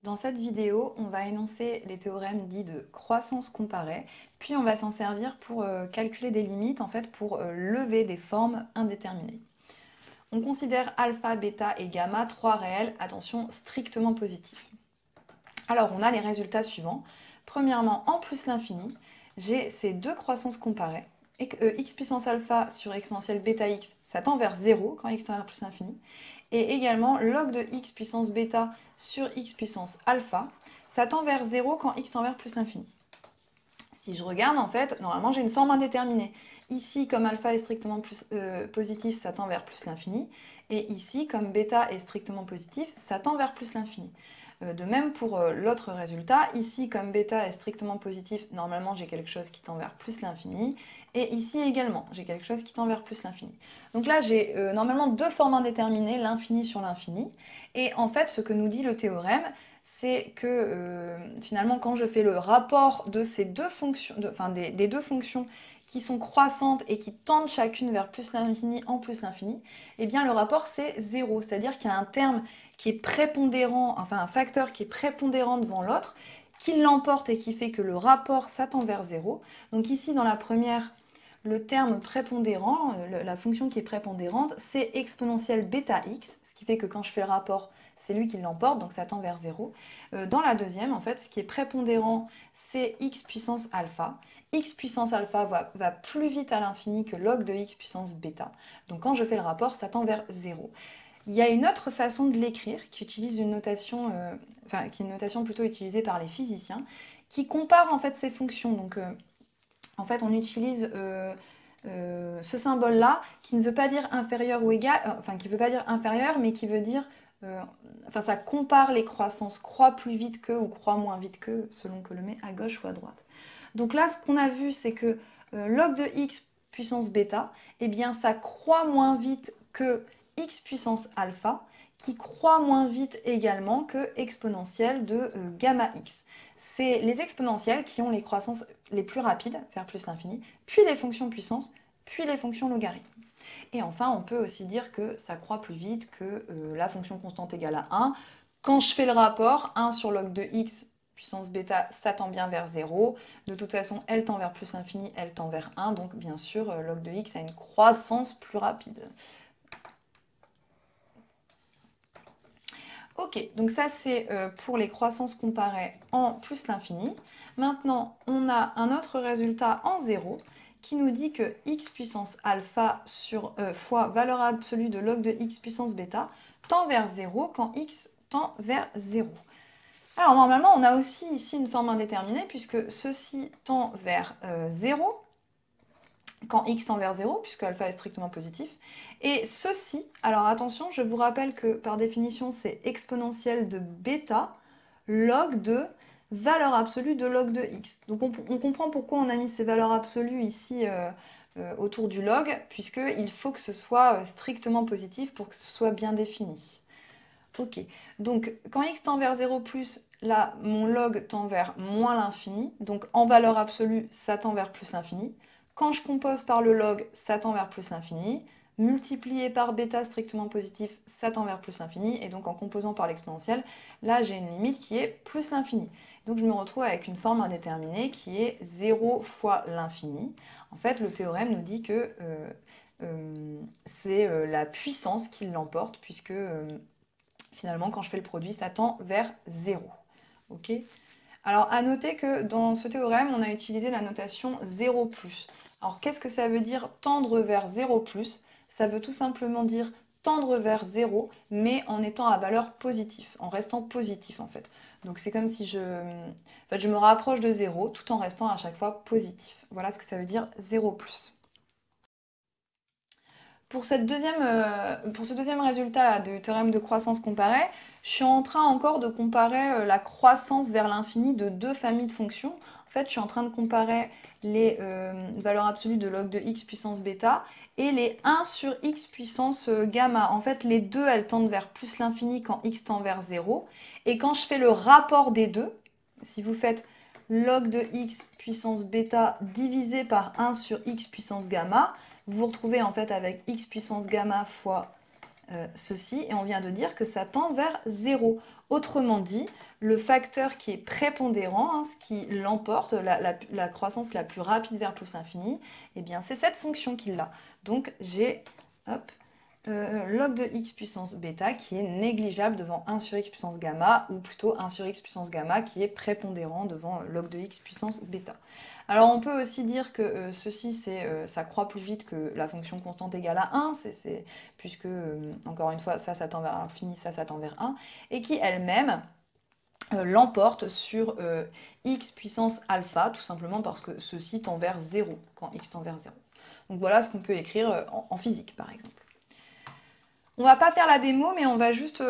Dans cette vidéo, on va énoncer les théorèmes dits de croissance comparée, puis on va s'en servir pour calculer des limites, en fait, pour lever des formes indéterminées. On considère alpha, bêta et gamma trois réels, attention, strictement positifs. Alors, on a les résultats suivants. Premièrement, en plus l'infini, j'ai ces deux croissances comparées. X puissance alpha sur exponentielle bêta x, ça tend vers 0 quand x tend vers plus l'infini. Et également, log de x puissance bêta sur x puissance alpha, ça tend vers 0 quand x tend vers plus l'infini. Si je regarde, en fait, normalement, j'ai une forme indéterminée. Ici, comme alpha est strictement positif, ça tend vers plus l'infini. Et ici, comme bêta est strictement positif, ça tend vers plus l'infini. De même pour l'autre résultat, ici comme bêta est strictement positif, normalement j'ai quelque chose qui tend vers plus l'infini, et ici également j'ai quelque chose qui tend vers plus l'infini. Donc là j'ai normalement deux formes indéterminées, l'infini sur l'infini, et en fait ce que nous dit le théorème, c'est que finalement quand je fais le rapport de ces deux fonctions, des deux fonctions qui sont croissantes et qui tendent chacune vers plus l'infini en plus l'infini, eh bien le rapport c'est 0, c'est-à-dire qu'il y a un terme qui est prépondérant, enfin un facteur qui est prépondérant devant l'autre, qui l'emporte et qui fait que le rapport s'attend vers 0. Donc ici dans la première, le terme prépondérant, la fonction qui est prépondérante, c'est exponentielle bêta x, ce qui fait que quand je fais le rapport, c'est lui qui l'emporte, donc ça tend vers 0. Dans la deuxième, en fait, ce qui est prépondérant, c'est x puissance alpha. X puissance alpha va plus vite à l'infini que log de x puissance bêta. Donc quand je fais le rapport, ça tend vers 0. Il y a une autre façon de l'écrire qui utilise une notation, qui est une notation plutôt utilisée par les physiciens, qui compare en fait ces fonctions. Donc en fait on utilise ce symbole-là qui ne veut pas dire inférieur ou égal, enfin qui ne veut pas dire inférieur, mais qui veut dire, enfin ça compare les croissances croît plus vite que ou croît moins vite que, selon que le met à gauche ou à droite. Donc là ce qu'on a vu c'est que log de x puissance bêta, eh bien ça croît moins vite que x puissance alpha, qui croît moins vite également que exponentielle de gamma x. C'est les exponentielles qui ont les croissances les plus rapides, vers plus l'infini, puis les fonctions puissance, puis les fonctions logarithmes. Et enfin, on peut aussi dire que ça croît plus vite que la fonction constante égale à 1. Quand je fais le rapport, 1 sur log de x puissance bêta, ça tend bien vers 0. De toute façon, elle tend vers plus l'infini, elle tend vers 1. Donc bien sûr, log de x a une croissance plus rapide. Ok, donc ça c'est pour les croissances comparées en plus l'infini. Maintenant, on a un autre résultat en 0 qui nous dit que x puissance alpha fois valeur absolue de log de x puissance bêta tend vers 0 quand x tend vers 0. Alors normalement, on a aussi ici une forme indéterminée puisque ceci tend vers 0 quand x tend vers 0, puisque alpha est strictement positif. Et ceci, alors attention, je vous rappelle que par définition, c'est exponentielle de bêta log de valeur absolue de log de x. Donc on comprend pourquoi on a mis ces valeurs absolues ici autour du log, puisqu'il faut que ce soit strictement positif pour que ce soit bien défini. Ok, donc quand x tend vers 0 plus, là, mon log tend vers moins l'infini, donc en valeur absolue, ça tend vers plus l'infini. Quand je compose par le log, ça tend vers plus l'infini. Multiplié par bêta strictement positif, ça tend vers plus l'infini. Et donc en composant par l'exponentielle, là j'ai une limite qui est plus l'infini. Donc je me retrouve avec une forme indéterminée qui est 0 fois l'infini. En fait, le théorème nous dit que c'est la puissance qui l'emporte, puisque finalement quand je fais le produit, ça tend vers 0. Ok ? Alors, à noter que dans ce théorème, on a utilisé la notation 0+. Alors, qu'est-ce que ça veut dire tendre vers 0+? Ça veut tout simplement dire tendre vers 0, mais en étant à valeur positive, en restant positif en fait. Donc c'est comme si je me rapproche de 0 tout en restant à chaque fois positif. Voilà ce que ça veut dire 0+. Pour ce deuxième résultat du théorème de croissance comparée, je suis en train encore de comparer la croissance vers l'infini de deux familles de fonctions. En fait, je suis en train de comparer les valeurs absolues de log de x puissance bêta et les 1 sur x puissance gamma. En fait, les deux, elles tendent vers plus l'infini quand x tend vers 0. Et quand je fais le rapport des deux, si vous faites log de x puissance bêta divisé par 1 sur x puissance gamma, vous vous retrouvez en fait avec x puissance gamma fois ceci, et on vient de dire que ça tend vers 0. Autrement dit, le facteur qui est prépondérant, hein, ce qui l'emporte, la croissance la plus rapide vers plus l'infini, eh bien c'est cette fonction qui l'a. Donc j'ai log de x puissance bêta qui est négligeable devant 1 sur x puissance gamma, ou plutôt 1 sur x puissance gamma qui est prépondérant devant log de x puissance bêta. Alors on peut aussi dire que ceci, ça croît plus vite que la fonction constante égale à 1, puisque, encore une fois, ça tend vers l'infini, ça tend vers 1, et qui elle-même l'emporte sur x puissance alpha, tout simplement parce que ceci tend vers 0, quand x tend vers 0. Donc voilà ce qu'on peut écrire en physique, par exemple. On va pas faire la démo, mais on va juste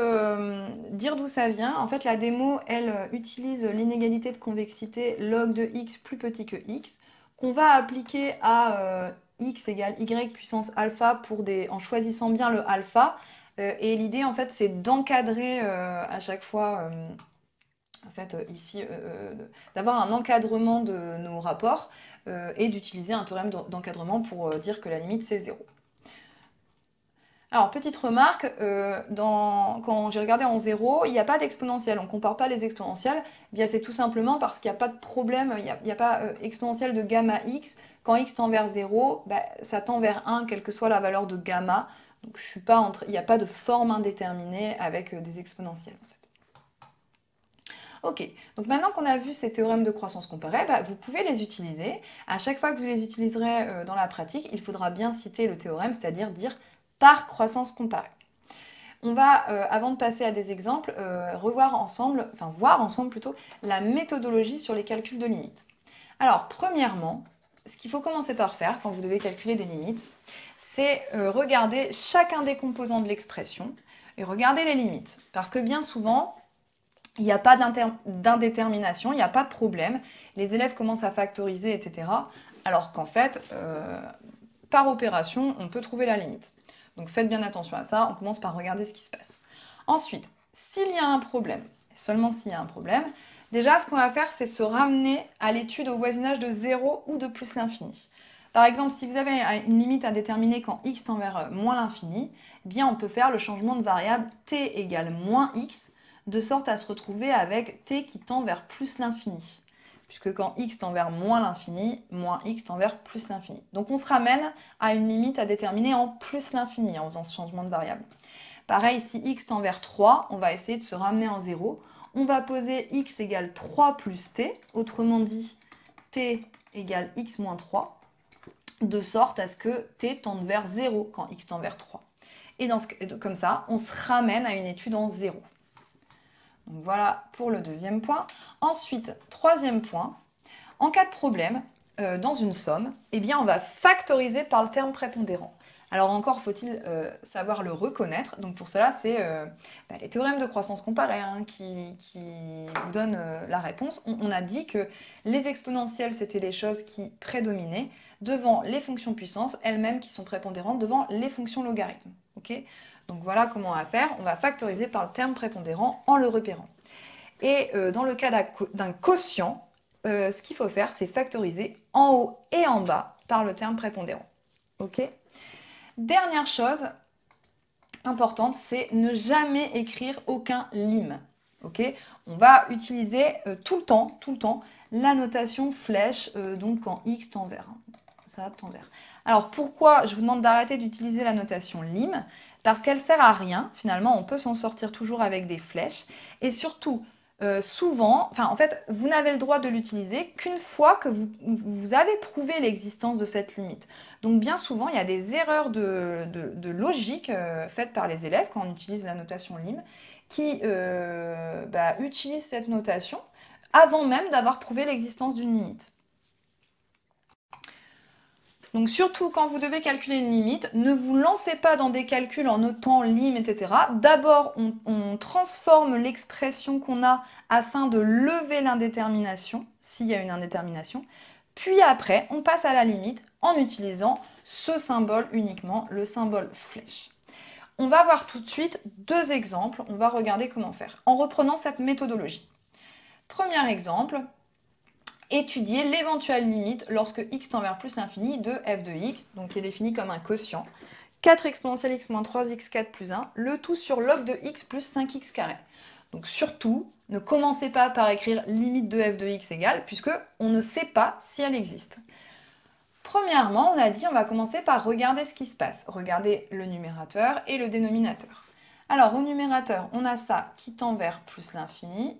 dire d'où ça vient. En fait, la démo, elle utilise l'inégalité de convexité log de x plus petit que x, qu'on va appliquer à x égale y puissance alpha en choisissant bien le alpha. Et l'idée, en fait, c'est d'encadrer à chaque fois, ici, d'avoir un encadrement de nos rapports et d'utiliser un théorème d'encadrement pour dire que la limite, c'est 0. Alors, petite remarque, quand j'ai regardé en 0, il n'y a pas d'exponentielle, on ne compare pas les exponentielles. Eh bien, c'est tout simplement parce qu'il n'y a pas de problème, il n'y a pas exponentielle de gamma x. Quand x tend vers 0, ça tend vers 1, quelle que soit la valeur de gamma. Donc, il n'y a pas de forme indéterminée avec des exponentielles, en fait. Ok, donc maintenant qu'on a vu ces théorèmes de croissance comparée, vous pouvez les utiliser. À chaque fois que vous les utiliserez dans la pratique, il faudra bien citer le théorème, c'est-à-dire dire par croissance comparée. On va, avant de passer à des exemples, voir ensemble plutôt, la méthodologie sur les calculs de limites. Alors, premièrement, ce qu'il faut commencer par faire quand vous devez calculer des limites, c'est regarder chacun des composants de l'expression et regarder les limites. Parce que bien souvent, il n'y a pas d'indétermination, il n'y a pas de problème. Les élèves commencent à factoriser, etc. Alors qu'en fait, par opération, on peut trouver la limite. Donc faites bien attention à ça, on commence par regarder ce qui se passe. Ensuite, s'il y a un problème, seulement s'il y a un problème, déjà ce qu'on va faire, c'est se ramener à l'étude au voisinage de 0 ou de plus l'infini. Par exemple, si vous avez une limite à déterminer quand x tend vers moins l'infini, eh bien on peut faire le changement de variable t égale moins x, de sorte à se retrouver avec t qui tend vers plus l'infini. Puisque quand x tend vers moins l'infini, moins x tend vers plus l'infini. Donc on se ramène à une limite à déterminer en plus l'infini en faisant ce changement de variable. Pareil, si x tend vers 3, on va essayer de se ramener en 0. On va poser x égale 3 plus t, autrement dit t égale x moins 3, de sorte à ce que t tende vers 0 quand x tend vers 3. Et comme ça, on se ramène à une étude en 0. Donc voilà pour le deuxième point. Ensuite, troisième point, en cas de problème dans une somme, eh bien on va factoriser par le terme prépondérant. Alors encore faut-il savoir le reconnaître. Donc pour cela, c'est les théorèmes de croissance comparée qui vous donnent la réponse. On a dit que les exponentielles, c'était les choses qui prédominaient devant les fonctions puissances, elles-mêmes qui sont prépondérantes devant les fonctions logarithmes. Okay, donc voilà comment on va faire. On va factoriser par le terme prépondérant en le repérant. Et dans le cas d'un quotient, ce qu'il faut faire, c'est factoriser en haut et en bas par le terme prépondérant. Ok ? Dernière chose importante, c'est ne jamais écrire aucun lim. Ok ? On va utiliser tout le temps, la notation flèche, donc quand x tend vers 1. Ça tend vers. Alors pourquoi je vous demande d'arrêter d'utiliser la notation lim? Parce qu'elle sert à rien. Finalement, on peut s'en sortir toujours avec des flèches. Et surtout, souvent, en fait, vous n'avez le droit de l'utiliser qu'une fois que vous avez prouvé l'existence de cette limite. Donc bien souvent, il y a des erreurs de logique faites par les élèves quand on utilise la notation lim, qui utilisent cette notation avant même d'avoir prouvé l'existence d'une limite. Donc surtout quand vous devez calculer une limite, ne vous lancez pas dans des calculs en notant lim, etc. D'abord, on transforme l'expression qu'on a afin de lever l'indétermination, s'il y a une indétermination. Puis après, on passe à la limite en utilisant ce symbole uniquement, le symbole flèche. On va voir tout de suite deux exemples. On va regarder comment faire en reprenant cette méthodologie. Premier exemple. Étudier l'éventuelle limite lorsque x tend vers plus l'infini de f de x, donc qui est défini comme un quotient, 4 exponentielle x moins 3 x4 plus 1, le tout sur log de x plus 5x carré. Donc surtout, ne commencez pas par écrire limite de f de x égale, puisque on ne sait pas si elle existe. Premièrement, on a dit on va commencer par regarder ce qui se passe. Regarder le numérateur et le dénominateur. Alors au numérateur, on a ça qui tend vers plus l'infini.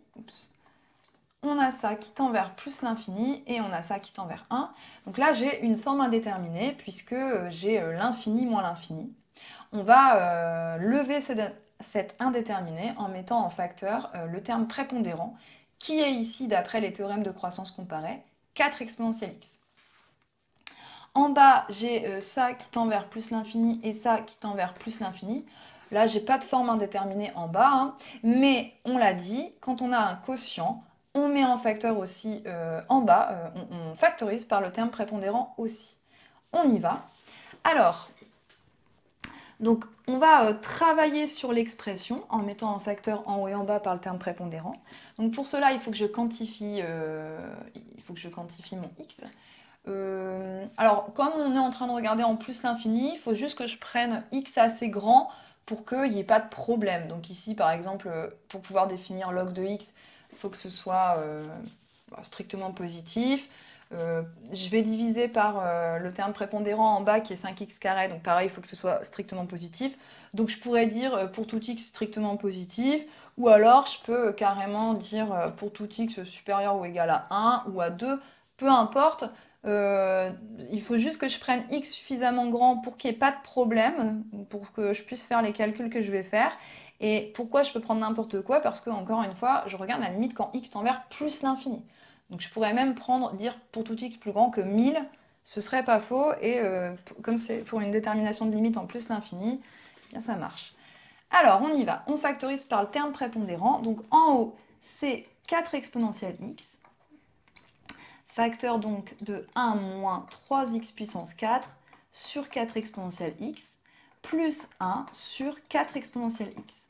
On a ça qui tend vers plus l'infini et on a ça qui tend vers 1. Donc là, j'ai une forme indéterminée puisque j'ai l'infini moins l'infini. On va lever cette indéterminée en mettant en facteur le terme prépondérant qui est ici, d'après les théorèmes de croissance comparée, 4 exponentielle x. En bas, j'ai ça qui tend vers plus l'infini et ça qui tend vers plus l'infini. Là, j'ai pas de forme indéterminée en bas, hein, mais on l'a dit, quand on a un quotient, on met en facteur aussi en bas, on factorise par le terme prépondérant aussi. On y va. Alors, donc on va travailler sur l'expression en mettant en facteur en haut et en bas par le terme prépondérant. Donc pour cela, il faut que je quantifie mon x. Alors, comme on est en train de regarder en plus l'infini, il faut juste que je prenne x assez grand pour qu'il n'y ait pas de problème. Donc ici, par exemple, pour pouvoir définir log de x, il faut que ce soit strictement positif. Je vais diviser par le terme prépondérant en bas qui est 5x carré, donc pareil, il faut que ce soit strictement positif. Donc je pourrais dire pour tout x strictement positif, ou alors je peux carrément dire pour tout x supérieur ou égal à 1 ou à 2, peu importe. Il faut juste que je prenne x suffisamment grand pour qu'il n'y ait pas de problème, pour que je puisse faire les calculs que je vais faire. Et pourquoi je peux prendre n'importe quoi? Parce que, encore une fois, je regarde la limite quand x tend vers plus l'infini. Donc je pourrais même dire pour tout x plus grand que 1000, ce serait pas faux, et comme c'est pour une détermination de limite en plus l'infini, eh bien ça marche. Alors on y va, on factorise par le terme prépondérant, donc en haut c'est 4 exponentielle x, facteur donc de 1 moins 3x puissance 4 sur 4 exponentielle x, plus 1 sur 4 exponentielle x.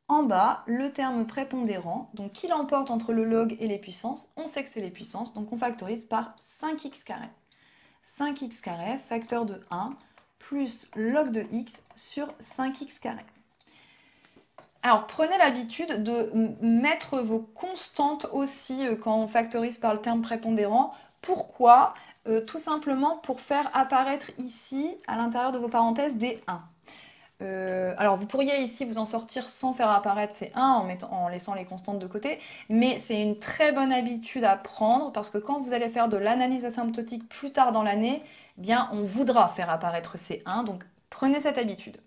En bas, le terme prépondérant, donc qui l'emporte entre le log et les puissances, on sait que c'est les puissances, donc on factorise par 5x carré. 5x carré, facteur de 1, plus log de x sur 5x carré. Alors prenez l'habitude de mettre vos constantes aussi quand on factorise par le terme prépondérant. Pourquoi? Tout simplement pour faire apparaître ici, à l'intérieur de vos parenthèses, des 1. Alors vous pourriez ici vous en sortir sans faire apparaître ces 1 en laissant les constantes de côté, mais c'est une très bonne habitude à prendre parce que quand vous allez faire de l'analyse asymptotique plus tard dans l'année, eh bien on voudra faire apparaître ces 1, donc prenez cette habitude.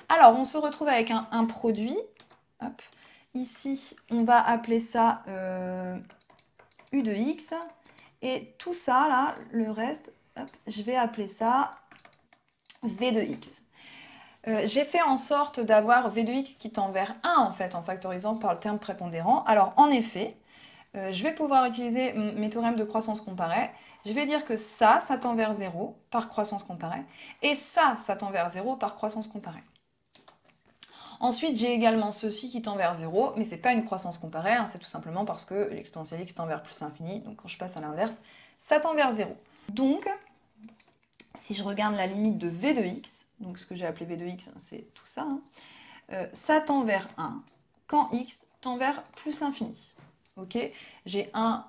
Alors on se retrouve avec un produit. Hop. Ici on va appeler ça U de x, et tout ça là, le reste, hop, je vais appeler ça V de x. J'ai fait en sorte d'avoir V de x qui tend vers 1 en fait, en factorisant par le terme prépondérant. Alors en effet, je vais pouvoir utiliser mes théorèmes de croissance comparée. Je vais dire que ça tend vers 0 par croissance comparée, et ça tend vers 0 par croissance comparée. Ensuite, j'ai également ceci qui tend vers 0, mais ce n'est pas une croissance comparée, hein, c'est tout simplement parce que l'exponentielle x tend vers plus l'infini, donc quand je passe à l'inverse, ça tend vers 0. Donc, si je regarde la limite de v de x, donc ce que j'ai appelé v de x, c'est tout ça, hein, ça tend vers 1 quand x tend vers plus l'infini. Ok, j'ai 1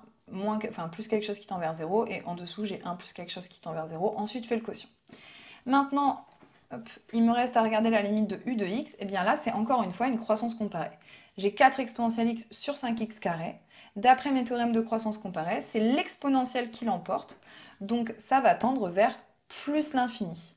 plus quelque chose qui tend vers 0, et en dessous j'ai 1 plus quelque chose qui tend vers 0. Ensuite, je fais le quotient. Maintenant, hop, il me reste à regarder la limite de u de x. Et bien là, c'est encore une fois une croissance comparée. J'ai 4 exponentielle x sur 5x carré. D'après mes théorèmes de croissance comparée, c'est l'exponentielle qui l'emporte. Donc ça va tendre vers plus l'infini.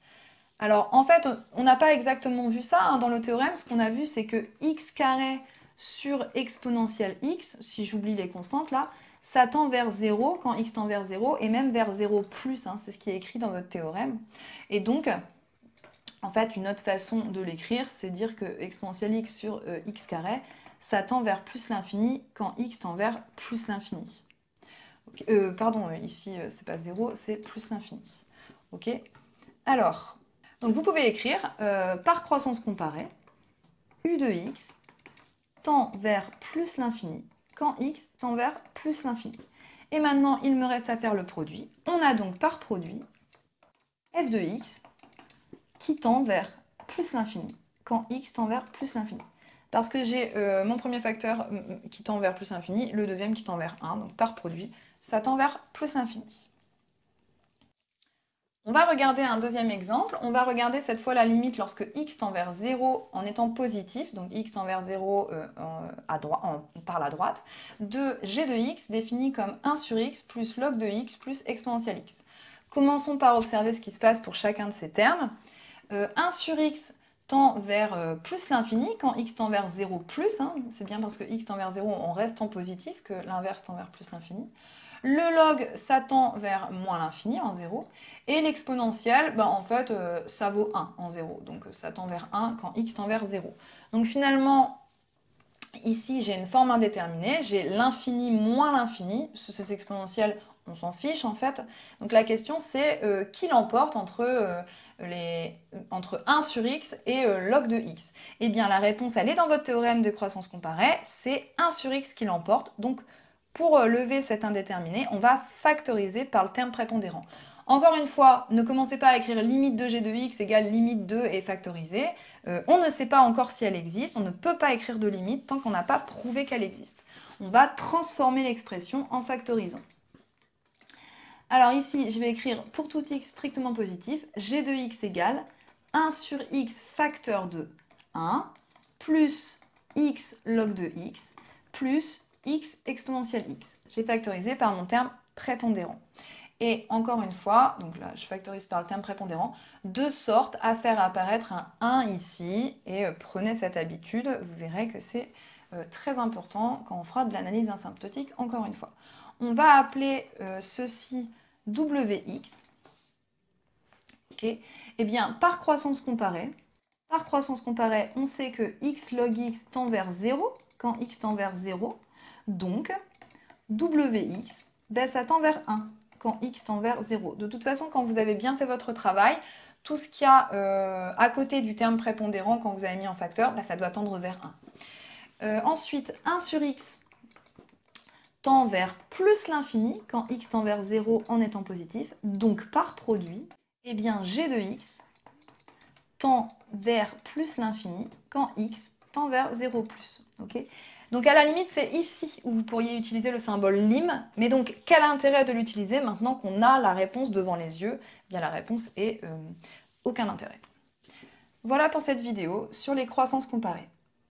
Alors en fait, on n'a pas exactement vu ça hein, dans le théorème. Ce qu'on a vu, c'est que x carré sur exponentielle x, si j'oublie les constantes là, ça tend vers 0 quand x tend vers 0, et même vers 0 plus, hein, c'est ce qui est écrit dans votre théorème. Et donc, en fait, une autre façon de l'écrire, c'est dire que exponentielle x sur x carré, ça tend vers plus l'infini quand x tend vers plus l'infini. Okay. Pardon, ici, c'est pas 0, c'est plus l'infini. Ok. Alors, donc vous pouvez écrire par croissance comparée, u de x tend vers plus l'infini quand x tend vers plus l'infini. Et maintenant, il me reste à faire le produit. On a donc par produit f de x qui tend vers plus l'infini quand x tend vers plus l'infini. Parce que j'ai mon premier facteur qui tend vers plus l'infini, le deuxième qui tend vers 1, donc par produit, ça tend vers plus l'infini. On va regarder un deuxième exemple. On va regarder cette fois la limite lorsque x tend vers 0 en étant positif, donc x tend vers 0 par la droite, de g de x défini comme 1 sur x plus log de x plus exponentielle x. Commençons par observer ce qui se passe pour chacun de ces termes. 1 sur x tend vers plus l'infini quand x tend vers 0 plus, hein, c'est bien parce que x tend vers 0 on reste en positif que l'inverse tend vers plus l'infini. Le log, ça tend vers moins l'infini en 0. Et l'exponentielle, en fait, ça vaut 1 en 0. Donc ça tend vers 1 quand x tend vers 0. Donc finalement, ici, j'ai une forme indéterminée. J'ai l'infini moins l'infini. Cette exponentielle, on s'en fiche en fait. Donc la question, c'est qui l'emporte entre 1 sur x et log de x. Eh bien, la réponse, elle est dans votre théorème de croissance comparée. C'est 1 sur x qui l'emporte. Donc, pour lever cet indéterminé, on va factoriser par le terme prépondérant. Encore une fois, ne commencez pas à écrire limite de g de x égale limite de et factoriser. On ne sait pas encore si elle existe, on ne peut pas écrire de limite tant qu'on n'a pas prouvé qu'elle existe. On va transformer l'expression en factorisant. Alors ici, je vais écrire pour tout x strictement positif, g de x égale 1 sur x facteur de 1 plus x log de x plus x exponentielle x. J'ai factorisé par mon terme prépondérant. Et encore une fois, donc là je factorise par le terme prépondérant, de sorte à faire apparaître un 1 ici, et prenez cette habitude, vous verrez que c'est très important quand on fera de l'analyse asymptotique, encore une fois. On va appeler ceci Wx. Okay. Eh bien, par croissance comparée, on sait que x log x tend vers 0 quand x tend vers 0. Donc, Wx, ça tend vers 1 quand x tend vers 0. De toute façon, quand vous avez bien fait votre travail, tout ce qu'il y a à côté du terme prépondérant, quand vous avez mis en facteur, ça doit tendre vers 1. Ensuite, 1 sur x tend vers plus l'infini quand x tend vers 0 en étant positif. Donc, par produit, eh bien, g de x tend vers plus l'infini quand x tend vers 0 plus. Okay, donc à la limite, c'est ici où vous pourriez utiliser le symbole lim. Mais donc, quel intérêt de l'utiliser maintenant qu'on a la réponse devant les yeux? Eh bien, la réponse est aucun intérêt. Voilà pour cette vidéo sur les croissances comparées.